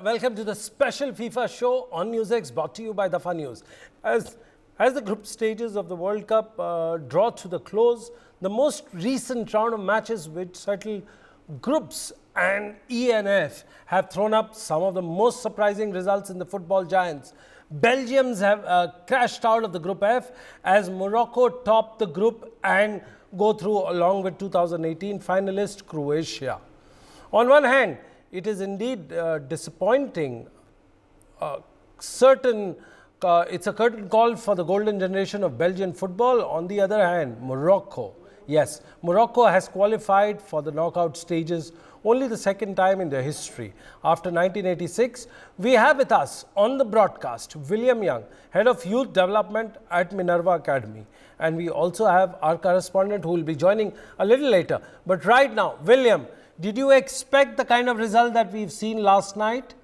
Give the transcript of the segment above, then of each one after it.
welcome to the special FIFA show on NewsX, brought to you by Dafanews. As the group stages of the World Cup draw to the close, the most recent round of matches which settle groups and ENF have thrown up some of the most surprising results in the football giants. Belgians have crashed out of the Group F as Morocco topped the group and go through along with 2018 finalist Croatia. On one hand, it is indeed disappointing. It's a curtain call for the golden generation of Belgian football. On the other hand, Morocco. Yes, Morocco has qualified for the knockout stages only the second time in their history. After 1986, we have with us on the broadcast William Young, Head of Youth Development at Minerva Academy. And we also have our correspondent who will be joining a little later. But right now, William, did you expect the kind of result that we've seen last night?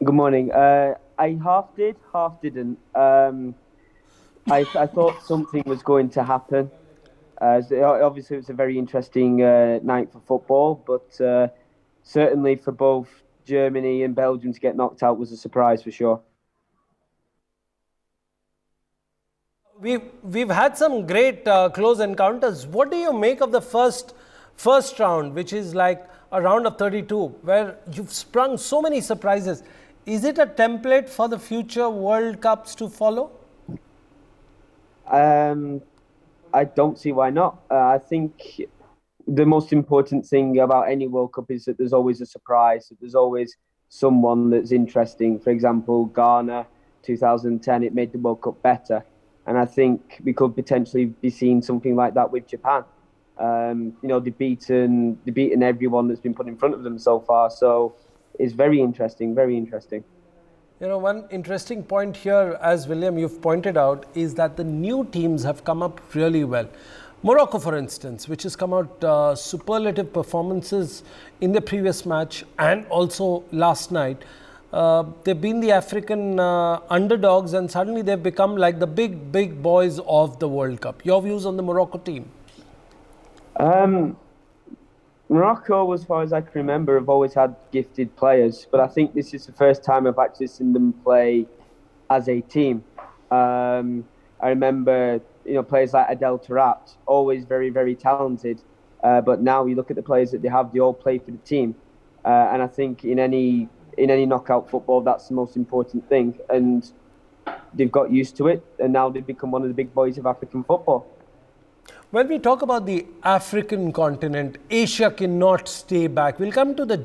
Good morning. I half did, half didn't. I thought something was going to happen. Obviously, it was a very interesting night for football, but certainly for both Germany and Belgium to get knocked out was a surprise for sure. We've had some great close encounters. What do you make of the first round, which is like a round of 32, where you've sprung so many surprises? Is it a template for the future World Cups to follow? I don't see why not. I think the most important thing about any World Cup is that there's always a surprise, that there's always someone that's interesting. For example, Ghana, 2010, it made the World Cup better. And I think we could potentially be seeing something like that with Japan. They've beaten everyone that's been put in front of them so far. So it's very interesting, very interesting. You know, one interesting point here, as William, you've pointed out, is that the new teams have come up really well. Morocco, for instance, which has come out superlative performances in the previous match and also last night. They've been the African underdogs and suddenly they've become like the big boys of the World Cup. Your views on the Morocco team? Morocco, as far as I can remember, have always had gifted players, but I think this is the first time I've actually seen them play as a team. I remember, players like Adel Taarabt, always very, very talented, but now you look at the players that they have, they all play for the team, and I think in any knockout football, that's the most important thing, and they've got used to it, and now they've become one of the big boys of African football. When we talk about the African continent, Asia cannot stay back. We'll come to the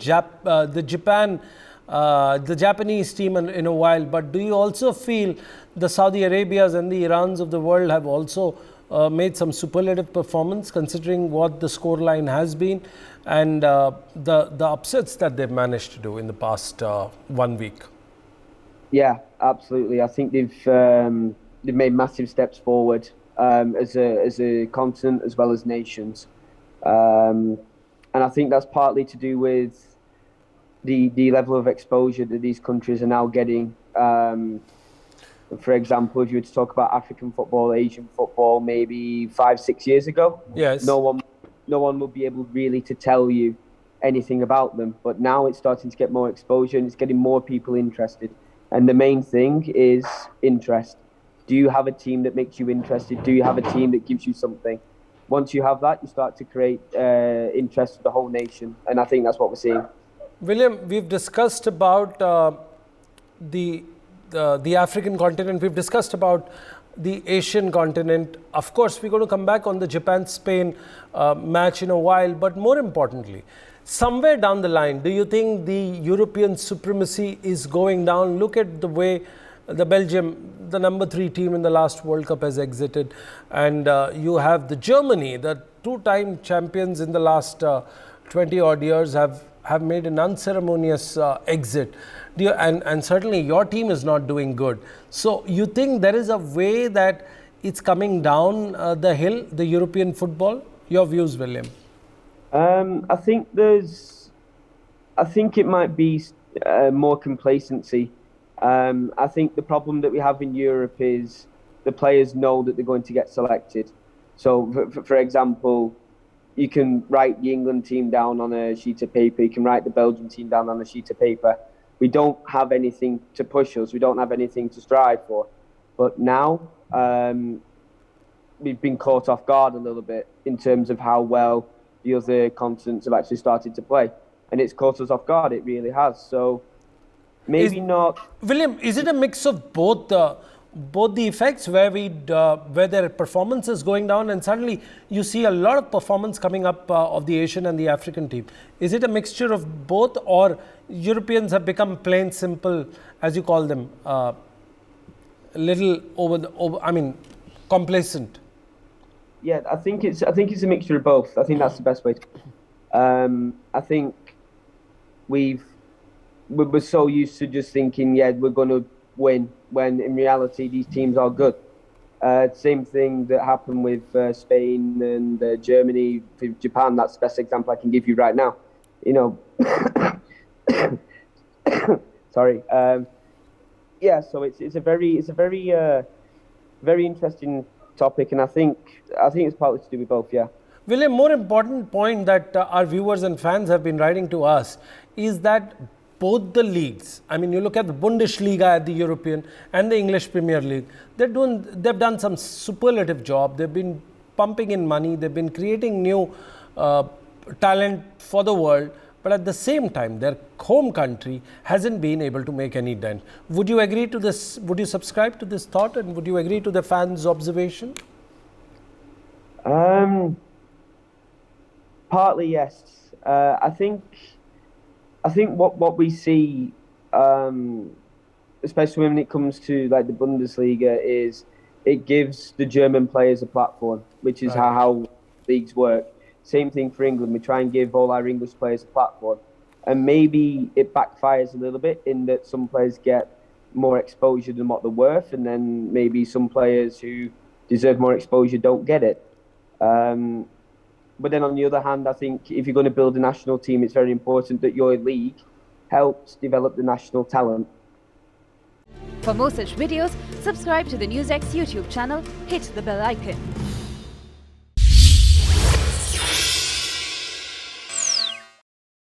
Japanese team in a while, but do you also feel the Saudi Arabias and the Irans of the world have also made some superlative performance, considering what the scoreline has been and the upsets that they've managed to do in the past 1 week? Yeah, absolutely. I think they've made massive steps forward. As a continent as well as nations, and I think that's partly to do with the level of exposure that these countries are now getting. For example, if you were to talk about African football, Asian football, maybe 5-6 years ago, yes, no one would be able really to tell you anything about them. But now it's starting to get more exposure and it's getting more people interested. And the main thing is interest. Do you have a team that makes you interested? Do you have a team that gives you something? Once you have that, you start to create interest for the whole nation. And I think that's what we're seeing. William, we've discussed about the African continent. We've discussed about the Asian continent. Of course, we're going to come back on the Japan-Spain match in a while. But more importantly, somewhere down the line, do you think the European supremacy is going down? Look at the way the Belgium, the number 3 team in the last World Cup, has exited, and you have the Germany, the 2-time champions in the last 20 odd years, have made an unceremonious exit. And certainly your team is not doing good. So you think there is a way that it's coming down the hill, the European football? Your views, William? I think it might be more complacency. I think the problem that we have in Europe is the players know that they're going to get selected. So, for example, you can write the England team down on a sheet of paper. You can write the Belgium team down on a sheet of paper. We don't have anything to push us. We don't have anything to strive for. But now we've been caught off guard a little bit in terms of how well the other continents have actually started to play. And it's caught us off guard. It really has. So maybe not. William, is it a mix of both the effects where where their performance is going down and suddenly you see a lot of performance coming up of the Asian and the African team? Is it a mixture of both, or Europeans have become plain simple, as you call them, little complacent? Yeah, I think it's a mixture of both. I think that's the best way to put it. I think we're so used to just thinking, yeah, we're going to win, when in reality these teams are good. Same thing that happened with Spain and Germany, with Japan. That's the best example I can give you right now. You know, sorry. Yeah, so it's a very interesting topic, and I think it's partly to do with both. Yeah. William, more important point that our viewers and fans have been writing to us is that both the leagues, I mean, you look at the Bundesliga at the European and the English Premier League, they've done some superlative job. They've been pumping in money. They've been creating new talent for the world. But at the same time, their home country hasn't been able to make any dent. Would you agree to this? Would you subscribe to this thought? And would you agree to the fans' observation? Partly, yes. I think what we see, especially when it comes to like the Bundesliga, is it gives the German players a platform, which is how leagues work. Same thing for England. We try and give all our English players a platform, and maybe it backfires a little bit in that some players get more exposure than what they're worth, and then maybe some players who deserve more exposure don't get it. But then on the other hand, I think if you're going to build a national team, it's very important that your league helps develop the national talent. For more such videos, subscribe to the NewsX YouTube channel, hit the bell icon.